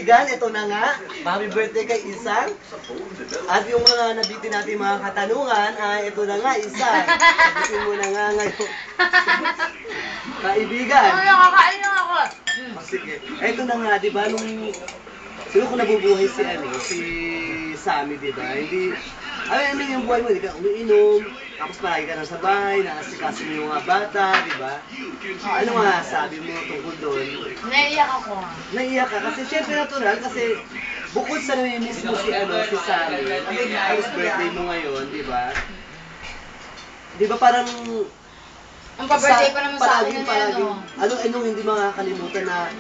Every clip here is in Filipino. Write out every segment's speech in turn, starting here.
kaibigan, ito na nga. Happy birthday kay Isang. At yung mga nabitin natin mga katanungan, ay ito na nga, Isang. Sabihin mo na nga ngayon. Kaibigan. Ano, nakakain lang ako. Sige. Ito na nga, di ba, nung... Sino kung nabubuhay si Sammy, di ba? Hindi... Ano yung buhay mo, di ka umiinom, tapos palagi ka nang sabay, naasikaso mo yung mga bata, di ba? Ano nga sabi mo tungkol doon? Naiiyak ako. Naiiyak ka kasi syempre natural kasi bukod sa namimiss mo si Sammy, tapos birthday mo ngayon, di ba? Di ba parang Ang pa-birthday pa naman sa akin na ano. Anong hindi makakalimutan na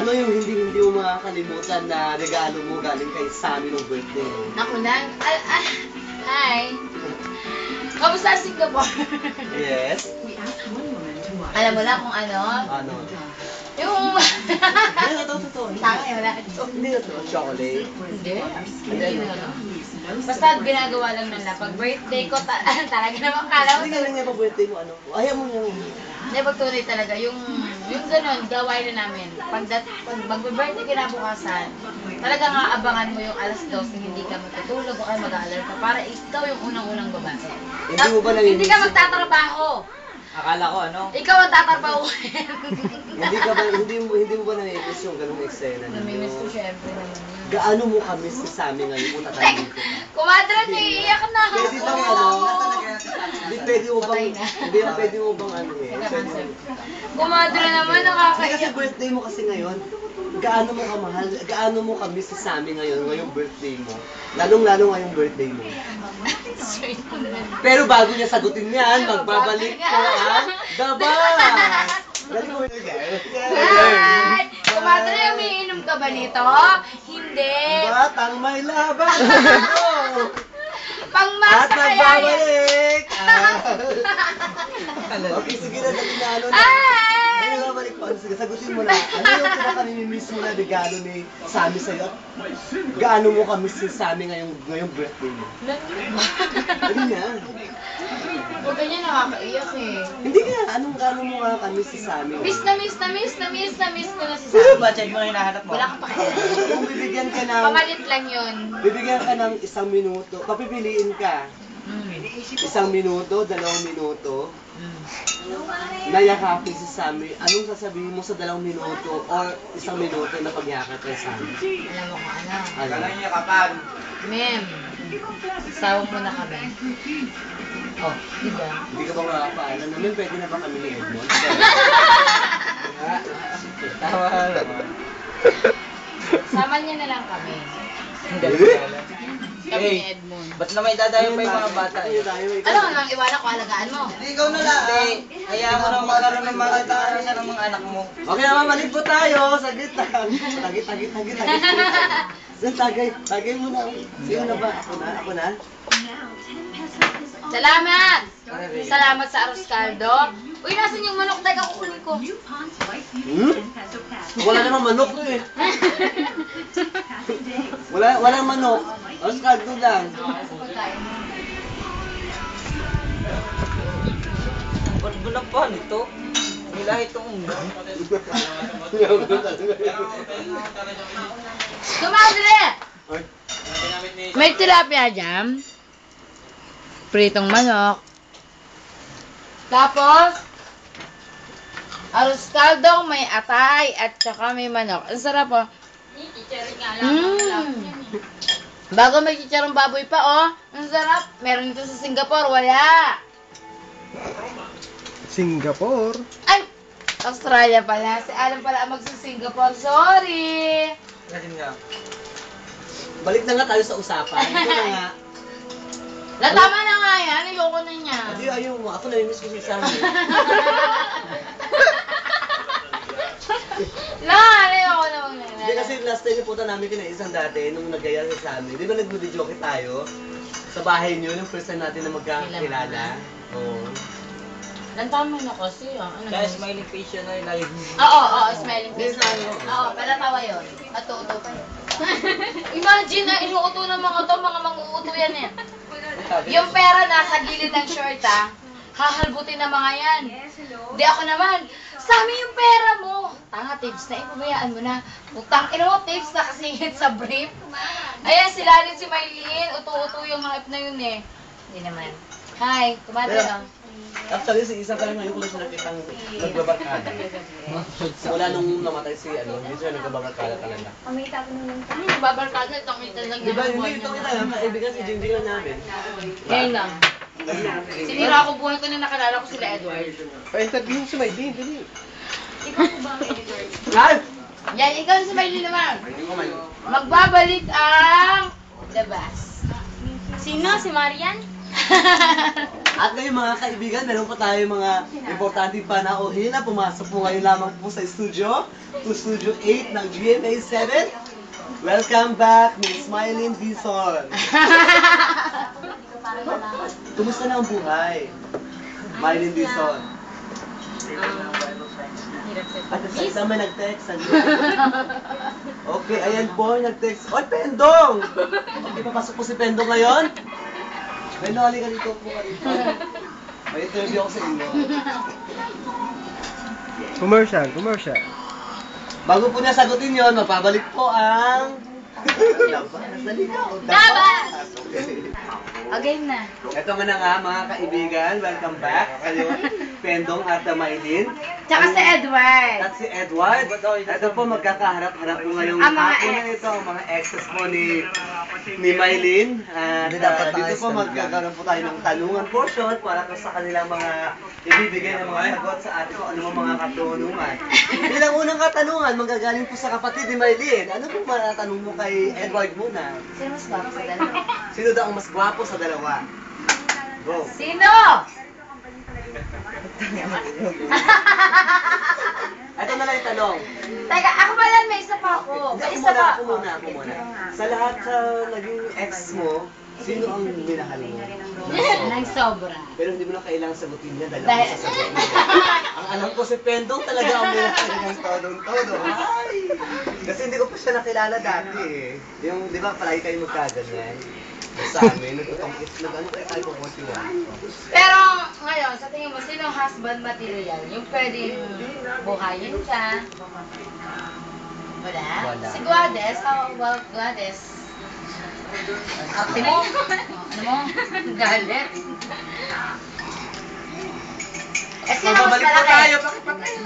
ano yung hindi mo makakalimutan na regalo mo galing kay Sammy nung birthday mo? Ako na. Hi. Kamusta ang Singapore? Yes. Alam mo na kung ano? Ano? Yung... Hindi, totoo. Tangay, wala ito. Hindi totoo. Chocolate. Hindi. Hindi na. Basta ginagawa lang nila. Pag birthday ko, talaga naman kala mo. Hindi ka lang nga birthday mo, ano? Ayaw mo nga. Hindi, pagtuloy talaga. Yung gano'n, gawain na namin. Pag mag-birthday kinabukasan, talagang aabangan mo yung alas 12, hindi ka matutulog o kaya mag-aalarm ka para ikaw yung unang-unang babasa. Hindi mo ba nangyayin? Hindi ka magtatrabaho. Akala ko ano? Ikaw ang tatrabahuin. hindi mo ba nangyayin yung ganung eksena ninyo? Namimiss ko syempre naman yun. Gaano mo kami si Sammy ngayon? Punta tayo dito. Kumadra, naiiyak na ako. Pwede bang ano? Hindi pwede mo bang, Patay na. hindi pwede mo bang ano eh? Kumadra naman, Hindi nakakaiyak. kasi birthday mo kasi ngayon. Gaano mo kamahal, gaano mo kami si Sammy ngayon, ngayong birthday mo? Lalong-lalo ngayong birthday mo. Sweet naman. Pero bago niya sagutin yan, magbabalik ko ang dabas! Galing mo yun. Hi! Kumadra, umiinom ka ba nito? Hindi. Batang may laban! Pang-max At na kaya yan. nagbabalik! Okay, sige na, dali na ano na. Hi! Ano babalik ko? Sige, sagutin mo na. Ano yung pinaka-nimi-miss mo na regalo ni Sammy sa'yo? At gaano mo ka-miss si Sammy ngayong birthday mo? Dali nga. Huwag ganyan, nakakaiyak eh. Hindi nga, gaano mo nga ka-miss si Sammy? Miss na miss na miss na miss na miss ko na si Ano Sam. ba? Check mo na hinahanap mo. Wala kang pakialam. Kung bibigyan ka ng... Pamalit lang yun. Bibigyan ka ng 1 minuto, papipiliin ka. 1 minuto, 2 minuto, nayakapin si Sammy. Anong sasabihin mo sa 2 minuto or 1 minuto na pagyakap kay Sammy? Alam mo kung ano. Ano? Galang niya kapan. Mem, sawa mo na kami. Oh, di ba? Hindi ka ba makapaalam namin? Pwede na ba kami ni Edmond? Tawa naman. Sama niya na lang kami. Kami ni Edmond. Ba't naman idadayo pa yung mga bata? Tayo tayo, ikaw. Ano ang iwanan ko, alagaan mo? Hindi, ikaw na lang. Hindi. Hayaan mo na magkaroon ng mga isa ng mga anak mo. Okay, mamalik po tayo. Saglit lang. Tagit. Tagay mo na. Sino na ba? Ako na? Salamat! Salamat sa arroz caldo. Uy, nasan yung manok? Teka, kukunin ko. Wala namang manok to eh. Walang manok. Alas kaldo lang. Ba't bulang pa nito? May lahi itong ulo. Kumadre! May tilapia dyan. Pritong manok. Tapos, arroz caldo, may atay, at saka may manok. Ang sarap oh. Bago may chicharong baboy pa oh. Ang sarap. Meron ito sa Singapore, wala. Singapore? Ay! Australia pala. Si Alan pala ang magsa-Singapore. Sorry! Kasi nga. Balik na nga tayo sa usapan. Ito na nga. Tama na nga yan. Ayoko na niya. Hindi, ayaw mo. Ako na-miss ko si Sammy. Ayoko na Hindi kasi last time yung punta namin kinaisang dati, nung nagaya si Sammy. Di ba nag-videoke tayo? Sa bahay niyo, yung first time natin na magkakilala. Oo. Lantaman na kasi ah. Ano Kaya yun? smiling face yun ay live. Oo, smelling face. Yes, ano? Oo, palatawa yun. At tuuto pa yun. Imagine na inuuto ng mga to, mga mang-uuto yan eh. Yung pera nasa gilid ng short ah. Hahalbutin ng mga yan. Di ako naman. Sami yung pera mo. tanga, tips na, ipabayaan mo na. Utang, mo, tips na kasingit sa brief. Ayan, sila rin si Maylene. Uto-uto yung hype na yun eh. Hindi naman. Hi, tumati Pero- no? Actually, si Isa pa rin ngayon ko lang siya nakitang nagbabarkada. Simula nung namatay si hindi siya nagbabarkada talaga. Babarkada, itong kita lang Di ba, yung buwan hindi ito niya. kita lang, kaibigan si Jingjing lang namin. Ngayon lang. Sinira ako buhay ko na nakilala ko sila Edward. Pa-interview si Maylene, dali. Ikaw po ba ang Edward? Live! Yan, ikaw si Maylene naman. Hindi ko man. Magbabalik ang The Bass. Sino? Si Marian? At ngayon mga kaibigan, meron pa tayo mga importanteng panauhin na pumasok po ngayon lamang po sa studio, to Studio 8 ng GMA 7. Welcome back, Miss Maylene Dizon. Kumusta na ang buhay? Maylene Dizon. At sa isa may nag-text. Okay, ayan po, nag-text. Oy, Pendong! Okay, papasok po si Pendong ngayon. Pendong, halika dito po ka dito. May interview ako sa inyo. Commercial. Bago po niya sagutin yun, mapabalik po ang... Labas! Halika! Labas! Okay. Okay na. Ito nga na nga mga kaibigan, welcome back. Kayo, Pendong at Maylene. Tsaka si Edward. At si Edward. Ito po magkakaharap-harap po ngayong Ang mga hapon na ex. ito, ang mga exes po ni Maylene. At dito po magkakaroon po tayo ng tanungan portion para po sa kanilang mga ibibigay ng mga sagot sa atin kung ano mga katanungan. Bilang unang katanungan, manggagaling po sa kapatid ni Maylene. Ano po matatanong mo kay Edward muna? Sino mas gwapo sa dalawa? Sino daw ang mas gwapo sa dalawa? Go. Sino? Ito na lang yung tanong. Teka, ako pala may isa pa ako. May isa pa Ako muna. Sa lahat sa naging ex mo, sino ang minahal mo? Nagsobra. Pero hindi mo na kailangan sagutin niya dahil Dahil- ako sasagutin mo. Ang alam ko si Pendong talaga ang minahal ng todong-todo. Ay! Kasi hindi ko pa siya nakilala dati eh. Yung, di ba, palagi kayo magkaganyan. Sa amin, nag-ano kayo tayo po Pero ngayon, sa tingin mo, sino husband material? Yung pwedeng buhayin ka? Wala? Wala. Si Guades, how about Guades? Ate mo? Ano mo? Galit. Eh, sino mas Babalik po malaki? tayo, bakit pa tayo?